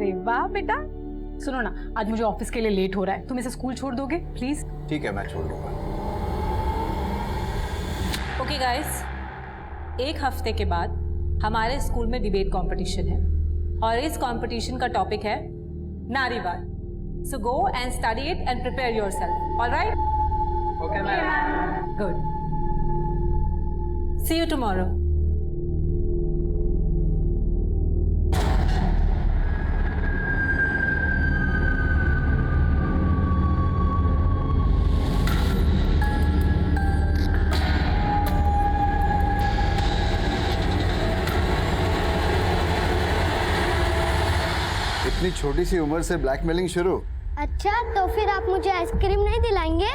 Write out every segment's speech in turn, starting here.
अरे वाह बेटा। सुनो ना, आज मुझे ऑफिस के लिए लेट हो रहा है, तुम इसे स्कूल छोड़ दोगे प्लीज? ठीक है, मैं छोड़ दूंगा। ओके गाइस, एक हफ्ते के बाद हमारे स्कूल में डिबेट कंपटीशन है और इस कंपटीशन का टॉपिक है नारीवाद। So go and study it and prepare yourself. Alright? Okay ma'am. Good. See you tomorrow. इतनी छोटी सी उम्र से ब्लैकमेलिंग शुरू? अच्छा, तो फिर आप मुझे आइसक्रीम नहीं दिलाएंगे?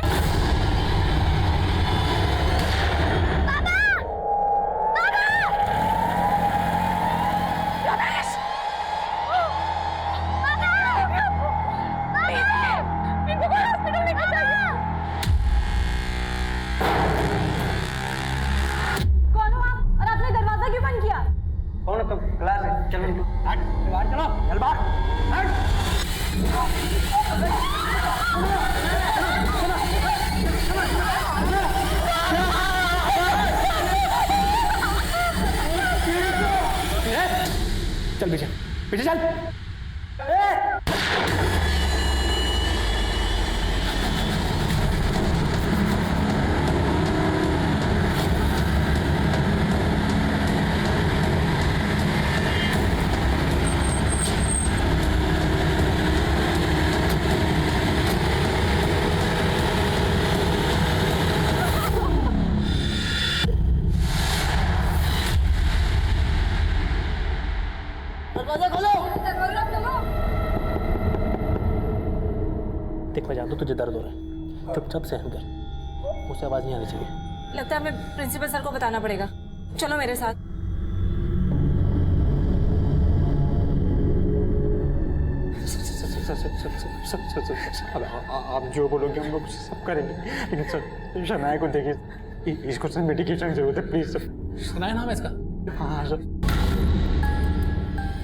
पापा! पापा! रमेश! पापा! इनको कोई हॉस्पिटल लेके जाइए। कौन हो आप और आपने दरवाजा क्यों बंद किया? कौन है तुम? क्लास है, चलो हट, बाहर चलो, चल बाहर, हट। चल पीछे, पीछे चल। दरवाजा खोलो। देख मैं जानता हूँ तुझे दर्द हो रहा है, चुपचाप सहन कर, मुझसे आवाज नहीं आनी चाहिए। लगता है हमें प्रिंसिपल सर को बताना पड़ेगा। चलो मेरे साथ। आप जो बोलोगे हम लोग सब करेंगे, लेकिन सर शनाया को देखिए, इसको सर मेडिकेशन की जरूरत है, प्लीज सर। शनाया नाम है इसका? हाँ सर।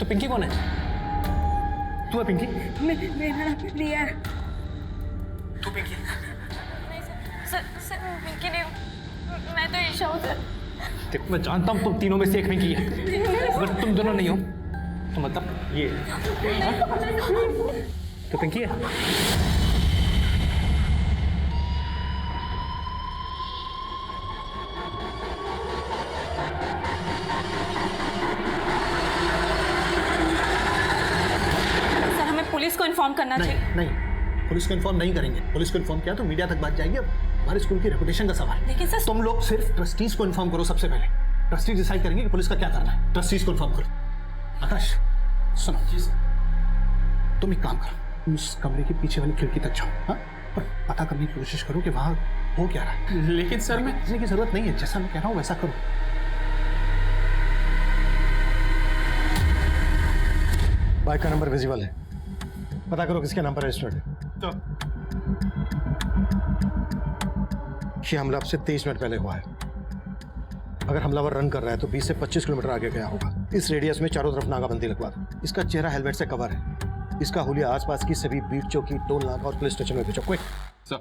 तो पिंकी कौन है? तू है पिंकी? मेरा नाम रिया। तू पिंकी? सर पिंकी नहीं, मैं तो ईशा हूँ सर। देख मैं जानता हूँ तुम तीनों में से एक पिंकी है, अगर तुम दोनों नहीं हो तो मतलब ये तो पिंकी है। सर हमें पुलिस को इन्फॉर्म करना चाहिए। नहीं, पुलिस को इन्फॉर्म नहीं करेंगे। पुलिस को इन्फॉर्म किया तो मीडिया तक बात जाएगी। अब हमारे स्कूल की रेपुटेशन का सवाल है। लेकिन सर तुम लोग सिर्फ ट्रस्टीज को इन्फॉर्म करो सबसे पहले। ट्रस्टी डिसाइड करेंगे कि पुलिस का क्या करना है। ट्रस्टीज को इन्फॉर्म करो। आकाश सुनो जी सर, तुम एक काम करो, तुम उस कमरे के पीछे वाली खिड़की तक जाओ, हाँ, और पता करने की कोशिश करो कि वहां हो क्या रहा है। लेकिन सर मैं की जरूरत नहीं है, जैसा मैं कह रहा हूँ वैसा करो। बाइक का नंबर विजिबल है, पता करो किसके नाम पर रजिस्टर्ड है। तो ये हमला अब से 23 मिनट पहले हुआ है। अगर हमलावर रन कर रहा है तो 20 से 25 किलोमीटर आगे गया होगा। इस रेडियस में चारों तरफ नाकाबंदी लगवा दो। इसका चेहरा हेलमेट से कवर है। इसका हुलिया आसपास की सभी बीट चौकी, टोल नाका और पुलिस स्टेशन में भेजो। Quick sir.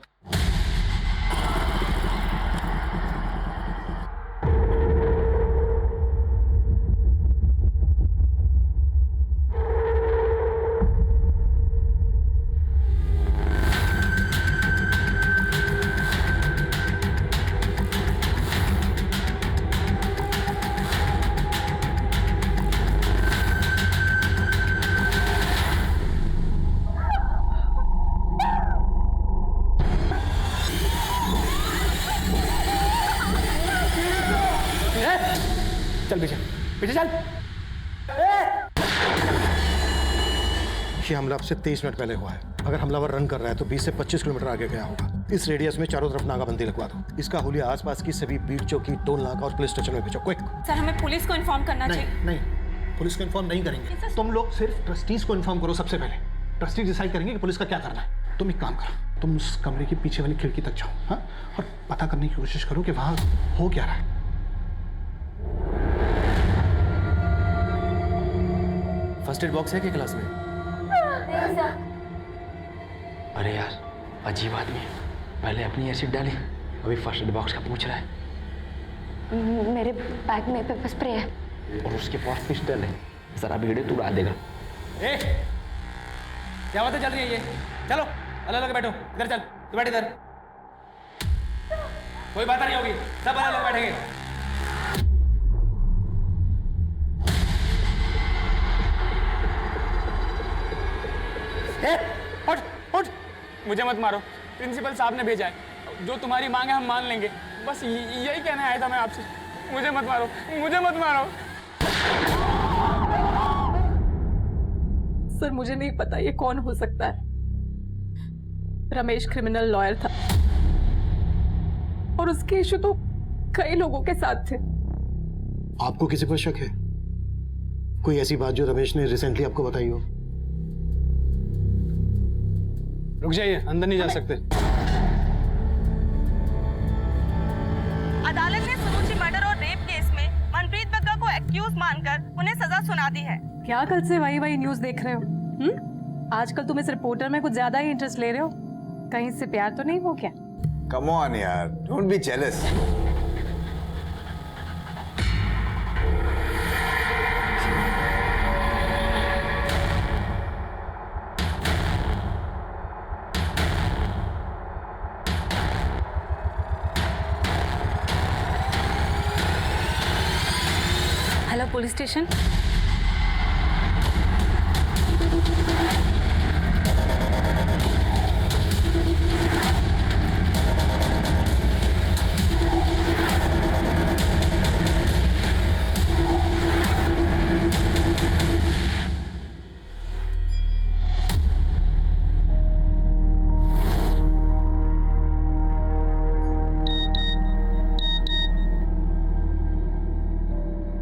चल पीछे, पीछे चल। ये हमला अब से 23 मिनट पहले हुआ है। अगर हमलावर रन कर रहा है तो 20 से 25 किलोमीटर आगे गया होगा। इस रेडियस में चारों तरफ नाकाबंदी लगवा दो। इसका हुलिया आसपास की सभी बीट चौकी, टोल नाका और पुलिस स्टेशन में भेजो। क्विक सर हमें पुलिस को इन्फॉर्म करना चाहिए। नहीं, पुलिस को इन्फॉर्म नहीं करेंगे। तुम लोग सिर्फ ट्रस्टीज को इन्फॉर्म करो सबसे पहले। ट्रस्टी डिसाइड करेंगे कि पुलिस का क्या करना है। तुम एक काम करो, तुम उस कमरे के पीछे वाली खिड़की तक जाओ, हाँ, और पता करने की कोशिश करो कि वहां हो क्या रहा है। फर्स्ट एड बॉक्स है क्या क्लास में? अरे यार अजीब आदमी है, पहले अपनी एसिड डाली, अभी फर्स्ट एड बॉक्स का पूछ रहा है। मेरे बैग में पेपर स्प्रे है। और उसके पास पिस्टल है, जरा भीड़े तू उड़ा देगा। ए, क्या बातें चल रही है ये? चलो अलग अलग बैठो, इधर चल, तू बैठ इधर। कोई बात नहीं होगी, सब अलग अलग बैठेंगे। उठ उठ, मुझे मत मारो, प्रिंसिपल साहब ने भेजा है, जो तुम्हारी मांग है हम मान लेंगे, बस यही कहना आया था मैं आपसे। मुझे मत मारो, मुझे मत मारो। सर मुझे नहीं पता ये कौन हो सकता है। रमेश क्रिमिनल लॉयर था और उसके इशू तो कई लोगों के साथ थे। आपको किसी पर शक है? कोई ऐसी बात जो रमेश ने रिसेंटली आपको बताई हो? रुक जाइए, अंदर नहीं जा सकते। अदालत ने सुरुचि मर्डर और रेप केस में मनप्रीत बग्गा को एक्यूज मानकर उन्हें सजा सुना दी है। क्या कल से वही न्यूज देख रहे हो? आजकल तुम इस रिपोर्टर में कुछ ज्यादा ही इंटरेस्ट ले रहे हो, कहीं से प्यार तो नहीं हो क्या? कम ऑन यार, don't be jealous. Hello police station.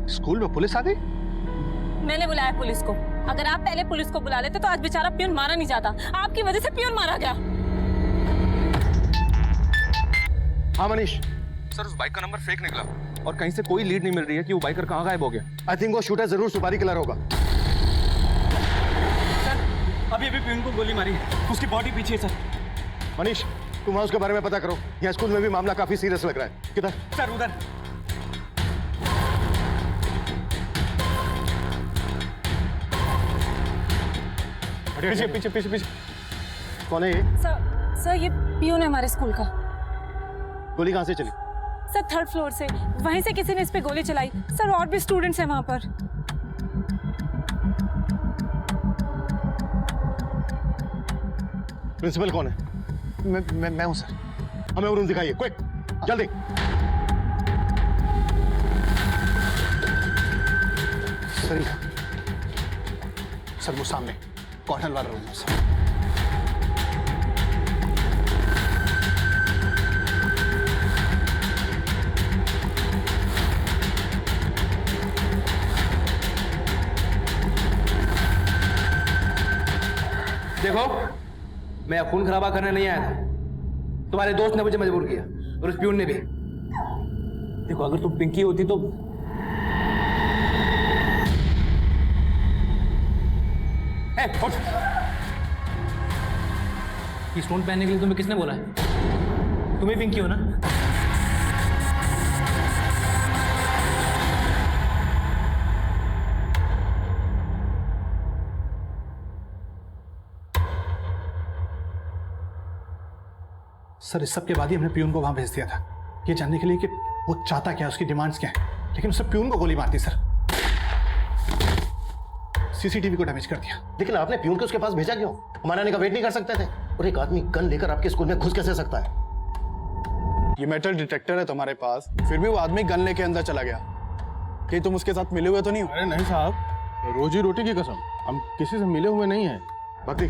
School में पुलिस आ गई? मैंने बुलाया पुलिस को। अगर आप पहले पुलिस को बुला लेते तो आज बेचारा पियून मारा नहीं जाता। आपकी वजह से पियून मारा गया। हाँ मनीष, सर उस बाइक का नंबर फेक निकला और कहीं से कोई लीड नहीं मिल रही है कि वो बाइकर कहाँ गायब हो गया। आई थिंक वो शूटर जरूर सुपारी किलर होगा। सर अभी पियून को गोली मारी है, उसकी बॉडी पीछे है सर। मनीष, तुम वहां उसके बारे में पता करो। यहाँ स्कूल में भी मामला काफी सीरियस लग रहा है। किधर? सर उधर। पीछे पीछे पीछे पीछे। कौन है ये? सर ये पियून है हमारे स्कूल का। गोली कहाँ से चली? सर 3rd फ्लोर से, वहीं से किसी ने इस पे गोली चलाई। सर और भी स्टूडेंट्स हैं वहां पर। प्रिंसिपल कौन है? मैं हूं सर। हमें रूम दिखाइए, क्विक, जल्दी। सर वो सामने कॉर्नर वाला रूम है सर। देखो मैं खून खराबा करने नहीं आया था, तुम्हारे दोस्त ने मुझे मजबूर किया और उस प्यून ने भी। देखो अगर तुम पिंकी होती तो उठ। ये स्टोन पहनने के लिए तुम्हें किसने बोला है? तुम्हें पिंकी हो ना? सर इस सब के बाद ही हमने प्यून को वहां भेज दिया था, ये जानने के लिए कि वो चाहता क्या, उसकी डिमांड्स क्या है, लेकिन उसने प्यून को गोली मार दी सर। सीसीटीवी को डैमेज कर दिया। लेकिन आपने प्यून को उसके पास भेजा क्यों? हमारे आने का वेट नहीं कर सकते थे? और एक आदमी गन लेकर आपके स्कूल में घुस कैसे सकता है? ये मेटल डिटेक्टर है तुम्हारे पास, फिर भी वो आदमी गन लेके अंदर चला गया। कि तुम उसके साथ मिले हुए तो नहीं हो? अरे नहीं साहब, रोजी रोटी की कसम, हम किसी से मिले हुए नहीं हैं। भक्ति,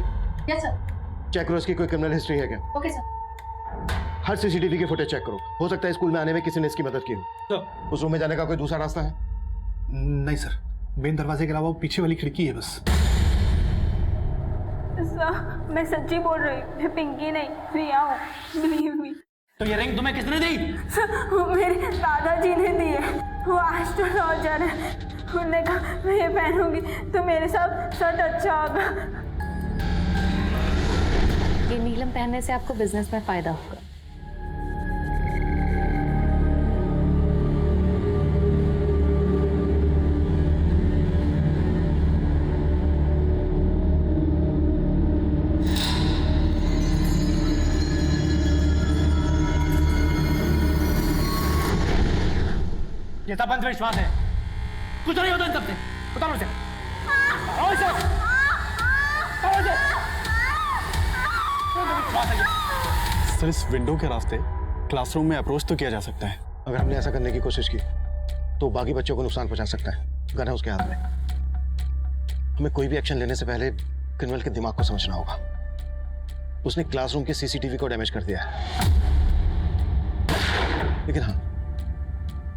यस सर। चेक करो इसकी कोई क्रिमिनल हिस्ट्री है क्या? Okay sir. हर सीसीटीवी के फुटेज चेक करो, हो सकता है स्कूल में आने में किसी ने इसकी मदद की हो। उस रूम में जाने का कोई दूसरा रास्ता है? नहीं सर, मेन दरवाजे के अलावा वो पीछे वाली खिड़की है बस। मैं सच्ची बोल रही हूँ, मैं पिंकी नहीं, प्रिया हूँ, बिलीव मी। तो ये रिंग तुम्हें किसने दी? मेरे दादाजी ने दी है, वो एस्ट्रोलॉजर है। उन्होंने कहा मैं ये पहनूंगी तो मेरे साथ सच अच्छा होगा। ये नीलम पहनने से आपको बिजनेस में फायदा होगा। ये सब अंधविश्वास है, कुछ नहीं होता इन सबसे। उतारो इसे, उतारो इसे, उतारो इसे। अंधविश्वास है ये। सर, इस विंडो के रास्ते क्लासरूम में अप्रोच तो किया जा सकता है। अगर हमने ऐसा करने की कोशिश की तो बाकी बच्चों को नुकसान पहुंचा सकता है। गन है उसके हाथ में। हमें कोई भी एक्शन लेने से पहले क्रिमिनल के दिमाग को समझना होगा। उसने क्लासरूम के सीसीटीवी को डैमेज कर दिया है, लेकिन हाँ,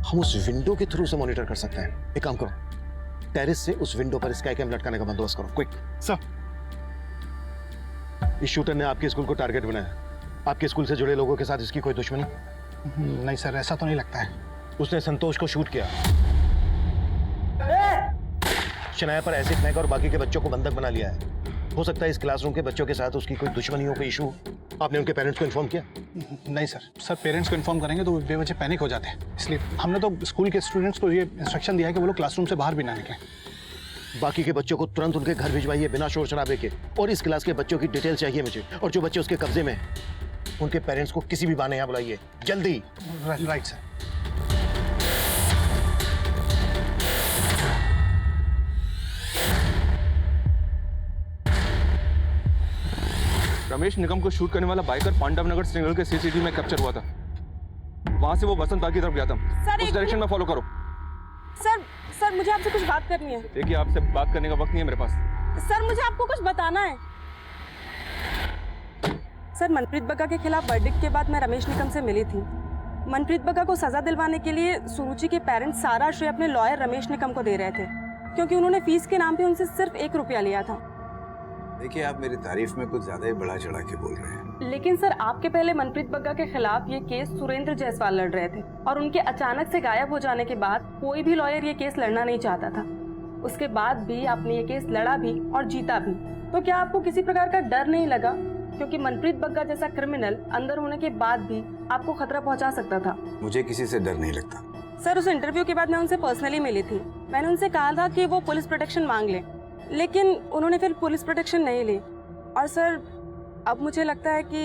हम उस विंडो के थ्रू से मॉनिटर कर सकते हैं। एक काम करो, टेरेस से उस विंडो पर स्काई कैम लटकाने का बंदोबस्त करो, क्विक। सर, इस शूटर ने आपके स्कूल को टारगेट बनाया। आपके स्कूल से जुड़े लोगों के साथ इसकी कोई दुश्मनी? नहीं सर, ऐसा तो नहीं लगता है। उसने संतोष को शूट किया, शनाया पर एसिड फेंका और बाकी के बच्चों को बंधक बना लिया है। हो सकता है इस क्लासरूम के बच्चों के साथ उसकी कोई दुश्मनी हो, कोई इशू। आपने उनके पेरेंट्स को इन्फॉर्म किया? नहीं सर, पेरेंट्स को इन्फॉर्म करेंगे तो बेवजह पैनिक हो जाते हैं, इसलिए हमने तो स्कूल के स्टूडेंट्स को ये इंस्ट्रक्शन दिया है कि वो लोग क्लासरूम से बाहर भी ना निकलें। बाकी के बच्चों को तुरंत उनके घर भिजवाइए बिना शोर शराबे के, और इस क्लास के बच्चों की डिटेल चाहिए मुझे, और जो बच्चे उसके कब्जे में हैं उनके पेरेंट्स को किसी भी बहाने यहाँ बुलाइए, जल्दी। Right sir. रमेश निगम को शूट करने वाला बाइकर पांडव नगर सिग्नल के सीसीटीवी में कैप्चर हुआ था। वहां से वो बसंत बाग की तरफ गया था। उस डायरेक्शन में फॉलो करो। सर मुझे आपसे कुछ बात करनी है। देखिए, आपसे बात करने का वक्त नहीं है मेरे पास। सर मुझे आपको कुछ बताना है। सर, मनप्रीत बग्गा के खिलाफ वर्डिक्ट के बाद मैं रमेश निगम से मिली थी। मनप्रीत बग्गा को सजा दिलवाने के लिए सुरुचि के पेरेंट्स सारा श्रेय अपने लॉयर रमेश निगम को दे रहे थे, क्योंकि उन्होंने फीस के नाम पे उनसे सिर्फ 1 रुपया लिया था। देखिए, आप मेरी तारीफ में कुछ ज्यादा ही बढ़ा चढ़ा के बोल रहे हैं। लेकिन सर, आपके पहले मनप्रीत बग्गा के खिलाफ ये केस सुरेंद्र जायसवाल लड़ रहे थे, और उनके अचानक से गायब हो जाने के बाद कोई भी लॉयर ये केस लड़ना नहीं चाहता था। उसके बाद भी आपने ये केस लड़ा भी और जीता भी। तो क्या आपको किसी प्रकार का डर नहीं लगा, क्योंकि मनप्रीत बग्गा जैसा क्रिमिनल अंदर होने के बाद भी आपको खतरा पहुंचा सकता था? मुझे किसी से डर नहीं लगता। सर, उस इंटरव्यू के बाद मैं उनसे पर्सनली मिली थी। मैंने उनसे कहा था कि वो पुलिस प्रोटेक्शन मांग ले, लेकिन उन्होंने फिर पुलिस प्रोटेक्शन नहीं ली। और सर, अब मुझे लगता है कि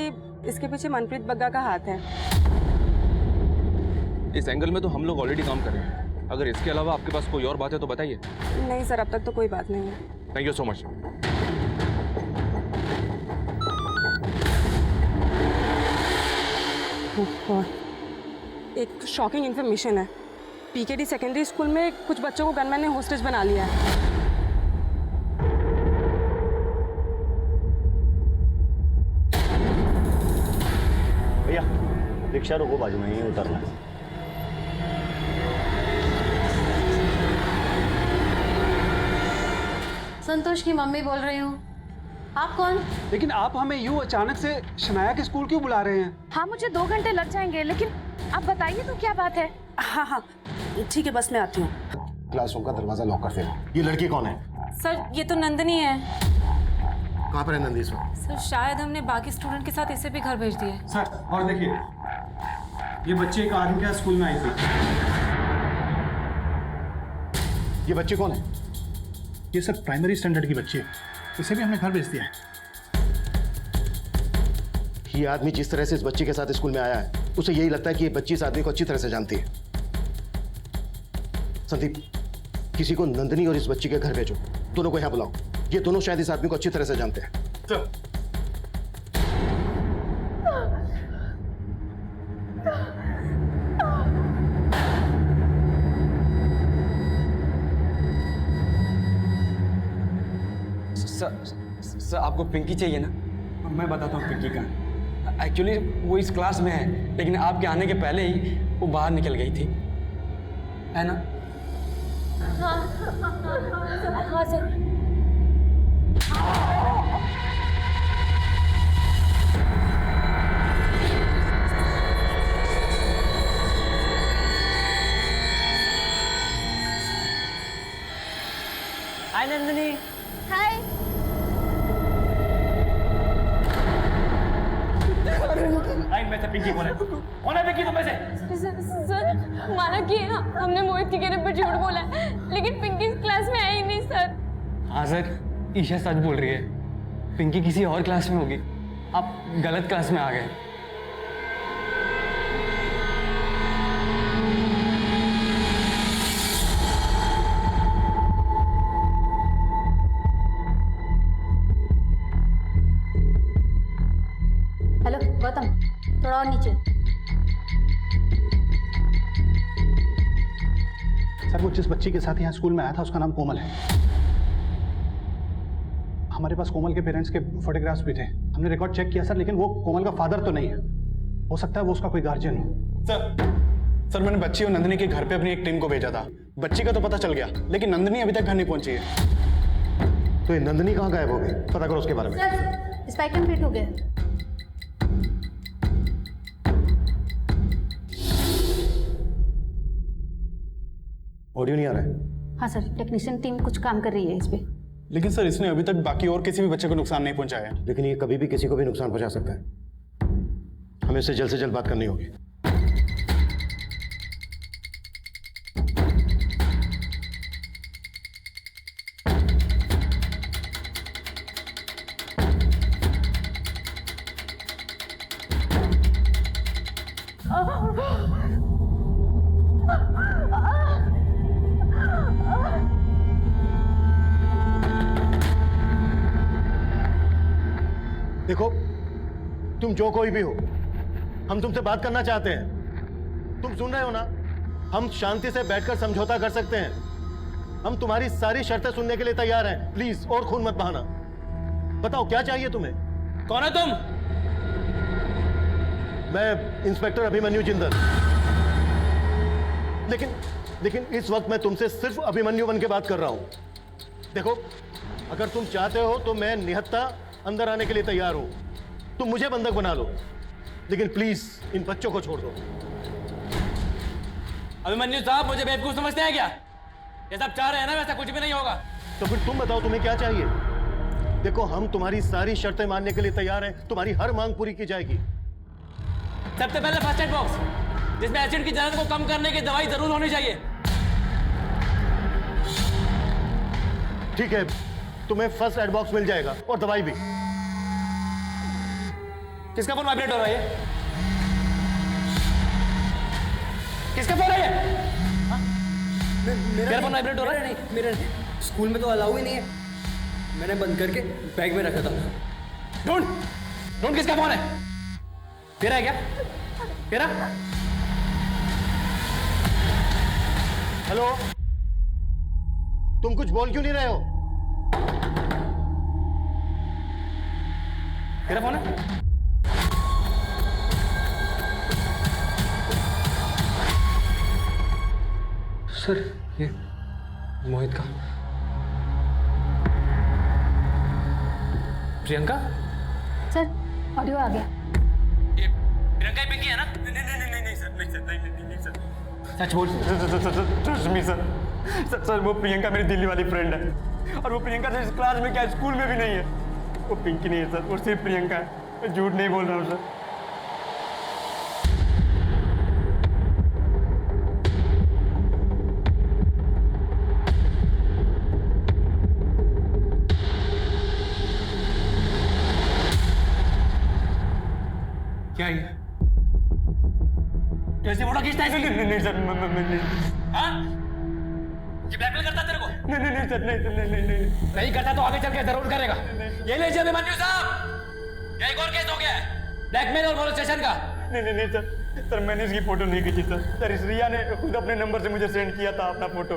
इसके पीछे मनप्रीत बग्गा का हाथ है। इस एंगल में तो हम लोग ऑलरेडी काम कर रहे हैं। अगर इसके अलावा आपके पास कोई और बात है तो बताइए। नहीं सर, अब तक तो कोई बात नहीं है। Thank you so much. एक शॉकिंग इन्फॉर्मेशन है। पीकेडी सेकेंडरी स्कूल में कुछ बच्चों को गनमैन ने होस्टेज बना लिया है। भैया, रिक्शा रोको, बाजू में ही उतरना है। संतोष की मम्मी बोल रही हूँ। आप कौन? लेकिन आप हमें यूं अचानक से शनाया के स्कूल क्यों बुला रहे हैं? हाँ, मुझे 2 घंटे लग जाएंगे, लेकिन आप बताइए तो क्या बात है? हाँ, ठीक है, बस मैं आती हूँ। क्लासरूम का दरवाजा लॉक कर देना। ये लड़की कौन है? सर, ये तो नंदनी है। कहाँ पर है नंदी इस वक्त? सर, शायद हमने बाकी स्टूडेंट के साथ इसे भी घर भेज दिया। सर, और देखिए, ये बच्चे एक आदमी के स्कूल में आई थी। ये बच्चे कौन है? ये सर प्राइमरी स्टैंडर्ड की बच्ची है, इसे भी हमने घर भेज दिया है। ये आदमी जिस तरह से इस बच्ची के साथ स्कूल में आया है, उसे यही लगता है कि ये बच्ची इस आदमी को अच्छी तरह से जानती है। संदीप, किसी को नंदनी और इस बच्ची के घर भेजो, दोनों को यहाँ बुलाओ। ये दोनों शायद इस आदमी को अच्छी तरह से जानते हैं। सर, आपको पिंकी चाहिए ना? मैं बताता हूँ पिंकी का। एक्चुअली वो इस क्लास में है, लेकिन आपके आने के पहले ही वो बाहर निकल गई थी, है ना? हाँ सर। हाय नंदिनी। हाय। लाइन में से पिंकी कौन है? कौन है पिंकी तुम में से? सर माना कि हमने मोहित के कहने पर झूठ बोला है, लेकिन पिंकी इस क्लास में आई नहीं सर। हाँ सर, ईशा सच बोल रही है, पिंकी किसी और क्लास में होगी, आप गलत क्लास में आ गए। हेलो गौतम, थोड़ा और नीचे। सर वो जिस बच्ची के साथ यहाँ स्कूल में आया था उसका नाम कोमल है। हमारे पास कोमल के पेरेंट्स के फोटोग्राफ्स भी थे, हमने रिकॉर्ड चेक किया सर, लेकिन वो कोमल का फादर तो नहीं है। हो सकता है वो उसका कोई गार्जियन हो। सर मैंने बच्ची और नंदिनी के घर पे अपनी एक टीम को भेजा था। बच्ची का तो पता चल गया, लेकिन नंदिनी अभी तक घर नहीं पहुंची है। तो ये नंदिनी कहाँ गायब हो गई, पता करो उसके बारे में। सर स्पाइक फिट हो गया। ऑडियो नहीं आ रहा है। हाँ सर, टेक्नीशियन टीम कुछ काम कर रही है इस पे। लेकिन सर इसने अभी तक बाकी और किसी भी बच्चे को नुकसान नहीं पहुंचाया है। लेकिन ये कभी भी किसी को भी नुकसान पहुंचा सकता है। हमें इससे जल्द से जल्द बात करनी होगी। देखो, तुम जो कोई भी हो, हम तुमसे बात करना चाहते हैं। तुम सुन रहे हो ना? हम शांति से बैठकर समझौता कर सकते हैं। हम तुम्हारी सारी शर्तें सुनने के लिए तैयार हैं। प्लीज और खून मत बहाना। बताओ क्या चाहिए तुम्हें? कौन है तुम? मैं इंस्पेक्टर अभिमन्यु जिंदल। लेकिन इस वक्त मैं तुमसे सिर्फ अभिमन्यु बन के बात कर रहा हूं। देखो, अगर तुम चाहते हो तो मैं निहत्था अंदर आने के लिए तैयार हूं। तुम मुझे बंधक बना लो, लेकिन प्लीज इन बच्चों को छोड़ दो। अभिमन्यु साहब मुझे बेवकूफ समझते हैं क्या? ये सब चाह रहे हैं ना, वैसा कुछ भी नहीं होगा। तो फिर तुम बताओ तुम्हें क्या चाहिए? देखो, हम तुम्हारी सारी शर्तें मानने के लिए तैयार हैं। तुम्हारी हर मांग पूरी की जाएगी। सबसे पहले फर्स्ट एड बॉक्स, जिसमें एसिड की जलन को कम करने की दवाई जरूर होनी चाहिए। ठीक है, तुम्हें फर्स्ट एड बॉक्स मिल जाएगा और दवाई भी। किसका फोन वाइब्रेट हो रहा है? किसका फोन है ये? मेरा फोन वाइब्रेट हो रहा है? नहीं, मेरा नहीं। स्कूल में तो अलाउ ही नहीं है, मैंने बंद करके बैग में रखा था। ढूंढ किसका फोन है? तेरा है क्या? तेरा? हेलो, तुम कुछ बोल क्यों नहीं रहे हो? तेरा फोन है? सर ये मोहित का। प्रियंका? सर ऑडियो आ गया। ये प्रियंका ही पिंकी है ना? नहीं सर। सच बोल। ट्रस्ट मी सर, वो प्रियंका मेरी दिल्ली वाली फ्रेंड है, और वो प्रियंका तो इस क्लास में क्या स्कूल में भी नहीं है। वो पिंकी नहीं है सर, वो सिर्फ प्रियंका है। मैं झूठ नहीं बोल रहा हूँ सर। क्या ये? कैसे फोटो खींचता है? नहीं सर, हाँ? ये ब्लैकमेल करता तेरे को? नहीं सर, नहीं। नहीं करता तो आगे चल के जरूर करेगा। ये लीजिए अभिमन्यु साहब, ये एक और केस हो गया है, ब्लैकमेल और मोलेस्टेशन का। नहीं सर, मैंने इसकी फोटो नहीं खींची सर। इस रिया ने खुद अपने नंबर से मुझे सेंड किया था अपना photo.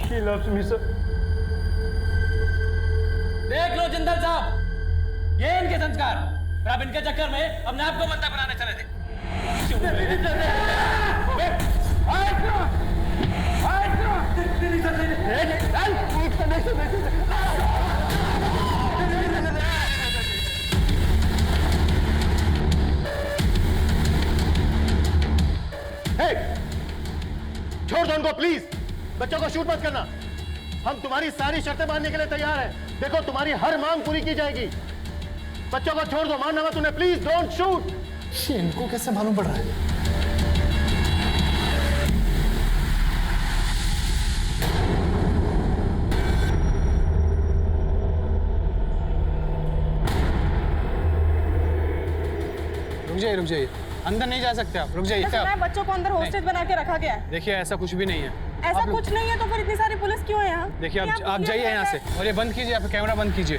She loves me sir। देख लो जिंदल साहब, ये इनके संस्कार, और आप इनके चक्कर में अपने आप को बंधक बनाने चले थे। छोड़ दो उनको प्लीज। बच्चों को शूट मत करना। हम तुम्हारी सारी शर्तें मानने के लिए तैयार हैं। देखो, तुम्हारी हर मांग पूरी की जाएगी, बच्चों को छोड़ दो, मारना मत उन्हें, प्लीज डोंट शूट। इनको कैसे मालूम पड़ रहा है? रुक जाइए, अंदर नहीं जा सकते आप, रुक जाइए। क्या बच्चों को अंदर हॉस्टेज बना के रखा गया है? देखिए ऐसा कुछ भी नहीं है। ऐसा कुछ नहीं है तो फिर इतनी सारी पुलिस क्यों है यहाँ? देखिए आप जाइए यहाँ से, और ये बंद कीजिए, आप कैमरा बंद कीजिए।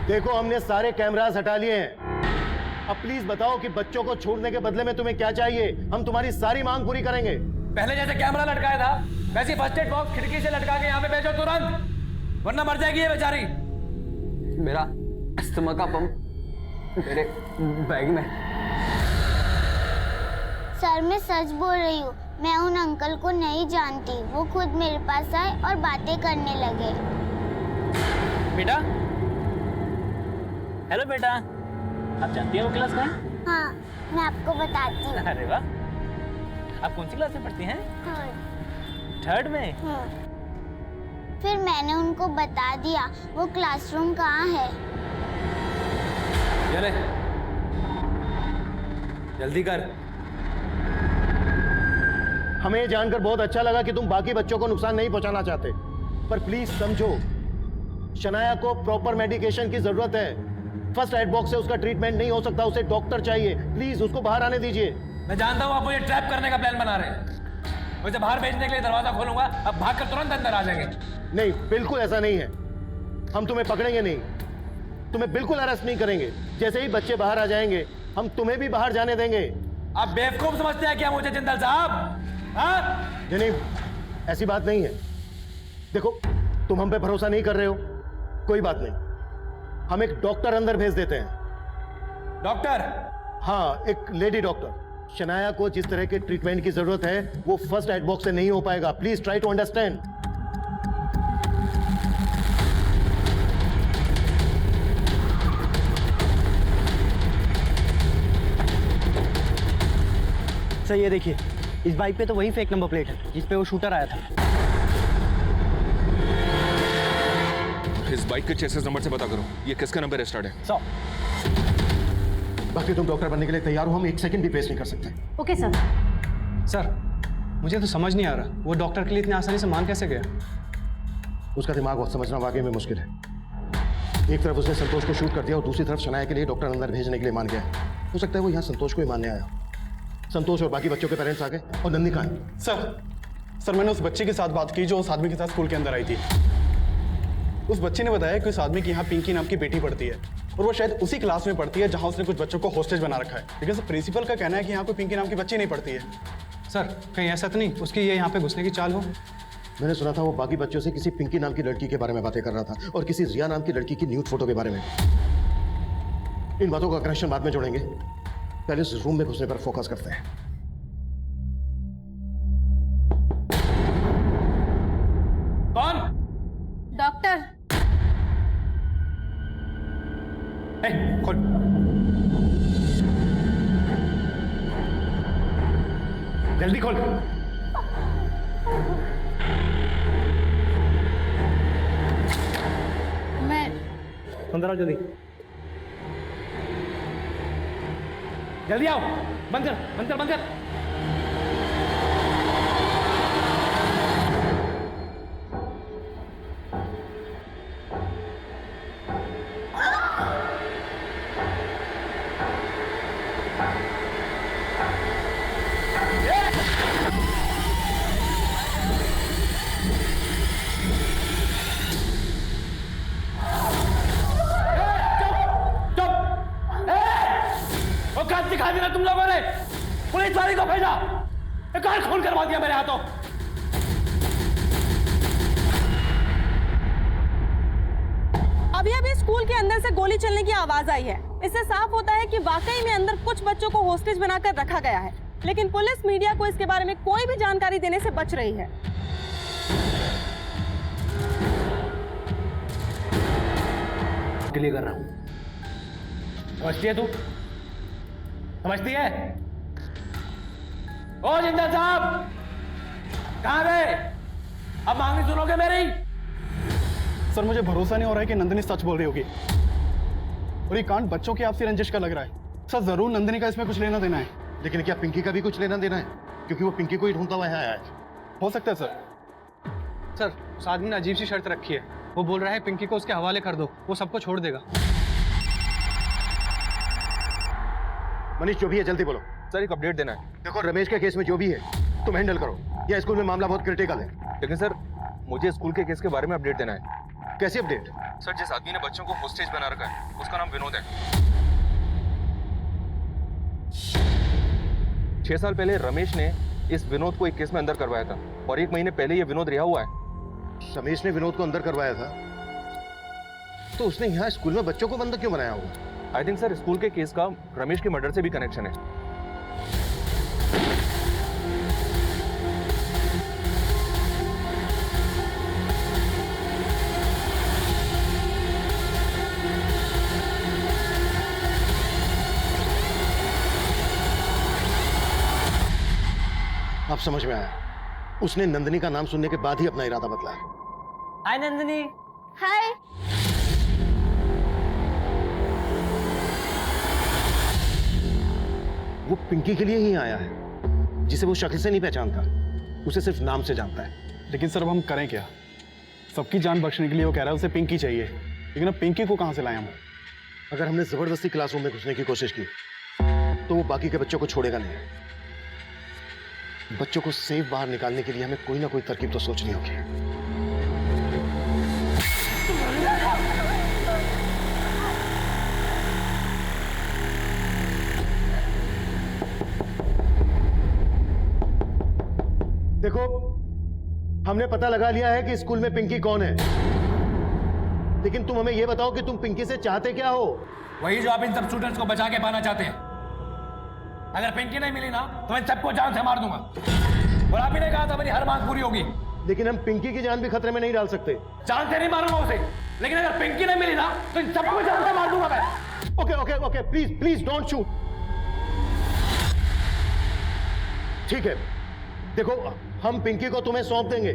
देखो हमने सारे कैमरास हटा लिए हैं। अब प्लीज बताओ कि बच्चों को छोड़ने के बदले में तुम्हें क्या चाहिए? हम तुम्हारी सारी मांग पूरी करेंगे। पहले जैसे कैमरा लटकाया था वैसे फर्स्ट एड बॉक्स खिड़की से लटका के यहाँ पे भेजो तुरंत, वरना मर जाएगी ये बेचारी। मेरा अस्थमा का पंप मेरे बैग में। सर मैं सच बोल रही हूँ, मैं उन अंकल को नहीं जानती। वो खुद मेरे पास आए और बातें करने लगे। बेटा, हेलो बेटा, आप जानती हैं वो क्लास कौन? हाँ, मैं आपको बताती हूँ। अरे वाह, आप कौन सी क्लास में पढ़ती हैं? थर्ड में? फिर मैंने उनको बता दिया वो क्लासरूम कहाँ है। चले जल्दी कर। हमें जानकर बहुत अच्छा लगा कि तुम बाकी बच्चों को नुकसान नहीं पहुंचाना चाहते, पर प्लीज समझो शनाया को प्रॉपर मेडिकेशन की जरूरत है। फर्स्ट एड बॉक्स से उसका ट्रीटमेंट नहीं हो सकता, उसे डॉक्टर चाहिए। प्लीज उसको बाहर आने दीजिए। मैं जानता हूँ आप मुझे ट्रैप करने का प्लान बना रहे हैं। वैसे बाहर भेजने के लिए दरवाजा खोलूंगा, अब भागकर तुरंत अंदर आ जाएंगे। नहीं, बिल्कुल ऐसा नहीं है। हम तुम्हें पकड़ेंगे नहीं, तुम्हें बिल्कुल अरेस्ट नहीं करेंगे। जैसे ही बच्चे बाहर आ जाएंगे हम तुम्हें भी बाहर जाने देंगे। आप बेवकूफ समझते हैं क्या मुझे जिंदल साहब? हाँ? नहीं, ऐसी बात नहीं है। देखो तुम हम पे भरोसा नहीं कर रहे हो, कोई बात नहीं, हम एक डॉक्टर अंदर भेज देते हैं। डॉक्टर? हाँ, एक लेडी डॉक्टर। शनाया को जिस तरह के ट्रीटमेंट की जरूरत है वो फर्स्ट एड बॉक्स से नहीं हो पाएगा। Please try to understand. Sir ये देखिए, इस बाइक पे तो वही फेक नंबर प्लेट है जिस पे वो शूटर आया था। इस बाइक के चेसिस नंबर से पता करो ये किसका नंबर रजिस्टर्ड है। 100। बाकी तुम डॉक्टर बनने के लिए तैयार हो, हम एक सेकंड भी वेस्ट नहीं कर सकते। Okay sir. सर मुझे तो समझ नहीं आ रहा, वो डॉक्टर के लिए इतनी आसानी से मान कैसे गया? उसका दिमाग वक्त समझना वाकई में मुश्किल है। एक तरफ उसने संतोष को शूट कर दिया और दूसरी तरफ शनाया के लिए डॉक्टर अंदर भेजने के लिए मान गया। हो सकता है वो यहाँ संतोष को ही मानने आया। संतोष और बाकी बच्चों के पेरेंट्स आ गए और नंदी कहाँ है? सर मैंने उस बच्चे के साथ बात की जो उस आदमी के साथ स्कूल के अंदर आई थी। उस बच्चे ने बताया कि उस आदमी की यहाँ पिंकी नाम की बेटी पढ़ती है और वो शायद उसी क्लास में पढ़ती है जहाँ उसने कुछ बच्चों को हॉस्टेज बना रखा है। लेकिन सर प्रिंसिपल का कहना है कि यहाँ कोई पिंकी नाम की बच्ची नहीं पढ़ती है। सर कहीं ऐसा तो नहीं उसकी ये यहाँ पे घुसने की चाल हो? मैंने सुना था वो बाकी बच्चों से किसी पिंकी नाम की लड़की के बारे में बातें कर रहा था और किसी रिया नाम की लड़की की न्यूड फोटो के बारे में। इन बातों का कनेक्शन बाद में जोड़ेंगे, पहले इस रूम में घुसने पर फोकस करते हैं। कौन? डॉक्टर। खोल। जल्दी खोल। मैं अंदर आओ जल्दी। जल्दी आओ, बंद कर बंद कर बंद कर। दिखा दिया तुम लोगों ने, पुलिस वाले को भेजा, एक और खून करवा दिया मेरे हाथों। अभी अभी स्कूल के अंदर से गोली चलने की आवाज आई है। इससे साफ होता है कि वाकई में अंदर कुछ बच्चों को होस्टेज बनाकर रखा गया है, लेकिन पुलिस मीडिया को इसके बारे में कोई भी जानकारी देने से बच रही है। क्लियर कर रहा हूं, समझती है तू? समझती है? ओ जिंदल साहब, कहाँ गए? अब मांग नहीं सुनोगे मेरी? सर मुझे भरोसा नहीं हो रहा है कि नंदिनी सच बोल रही होगी, और ये कांड बच्चों की आपसी रंजिश का लग रहा है। सर जरूर नंदिनी का इसमें कुछ लेना देना है। लेकिन क्या पिंकी का भी कुछ लेना देना है? क्योंकि वो पिंकी को ही ढूंढता हुआ यहाँ आया है। हो सकता है सर। सर उस आदमी ने अजीब सी शर्त रखी है। वो बोल रहा है पिंकी को उसके हवाले कर दो, वो सबको छोड़ देगा। मनीष जो भी है जल्दी बोलो। सर एक अपडेट देना है। देखो रमेश के केस में जो भी है तुम हैंडल करो, या स्कूल में मामला बहुत क्रिटिकल है। लेकिन सर मुझे स्कूल के केस के बारे में अपडेट देना है। कैसी अपडेट? सर जिस आदमी ने बच्चों को होस्टेज बना रखा है उसका नाम विनोद है। 6 साल पहले रमेश ने इस विनोद को एक केस में अंदर करवाया था, और 1 महीने पहले ये विनोद रिहा हुआ है। रमेश ने विनोद को अंदर करवाया था, तो उसने यहाँ स्कूल में बच्चों को बंधक क्यों बनाया होगा? आई थिंक सर स्कूल के केस का रमेश के मर्डर से भी कनेक्शन है। अब समझ में आया, उसने नंदिनी का नाम सुनने के बाद ही अपना इरादा बदला है। हाय नंदिनी। हाय। वो पिंकी के लिए ही आया है, जिसे वो शक्ल से नहीं पहचानता, उसे सिर्फ नाम से जानता है। लेकिन सर अब हम करें क्या? सबकी जान बख्शने के लिए वो कह रहा है उसे पिंकी चाहिए, लेकिन अब पिंकी को कहां से लाएं हम? अगर हमने जबरदस्ती क्लासरूम में घुसने की कोशिश की तो वो बाकी के बच्चों को छोड़ेगा नहीं। बच्चों को सेफ बाहर निकालने के लिए हमें कोई ना कोई तरकीब तो सोचनी होगी। देखो हमने पता लगा लिया है कि स्कूल में पिंकी कौन है, लेकिन तुम हमें यह बताओ कि तुम पिंकी से चाहते क्या हो? वही जो आप इन सब स्टूडेंट्स को बचा के पाना चाहते हैं। अगर पिंकी नहीं मिली ना तो मैं सबको जान से मार दूंगा, और आप ही ने कहा था मेरी हर मांग पूरी होगी। लेकिन हम पिंकी की जान भी खतरे में नहीं डाल सकते। जान से नहीं मारूंगा उसे, लेकिन अगर पिंकी नहीं मिली ना तो इन सबको जान से मार दूंगा मैं। Okay okay okay, please please don't shoot. ठीक है, देखो हम पिंकी को तुम्हें सौंप देंगे,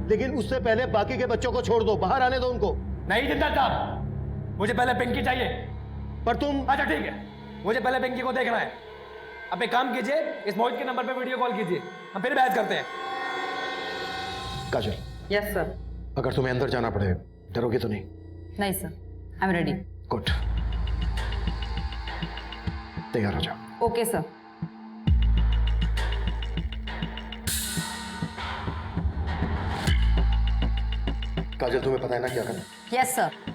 लेकिन उससे पहले बाकी के बच्चों को छोड़ दो, बाहर आने दो उनको। नहीं जिंदा साहब, मुझे पहले पिंकी चाहिए। पर तुम? अच्छा ठीक है, मुझे पहले पिंकी को देखना है। अब एक काम कीजिए, इस मोहित के नंबर पे वीडियो कॉल कीजिए, हम फिर बहस करते हैं। काजल। Yes sir. अगर तुम्हें अंदर जाना पड़े डरोगे तो नहीं? नहीं sir, I am ready. Good, तैयार हो जाओ। Okay sir. काजल तुम्हें पता है ना क्या करना? Yes sir.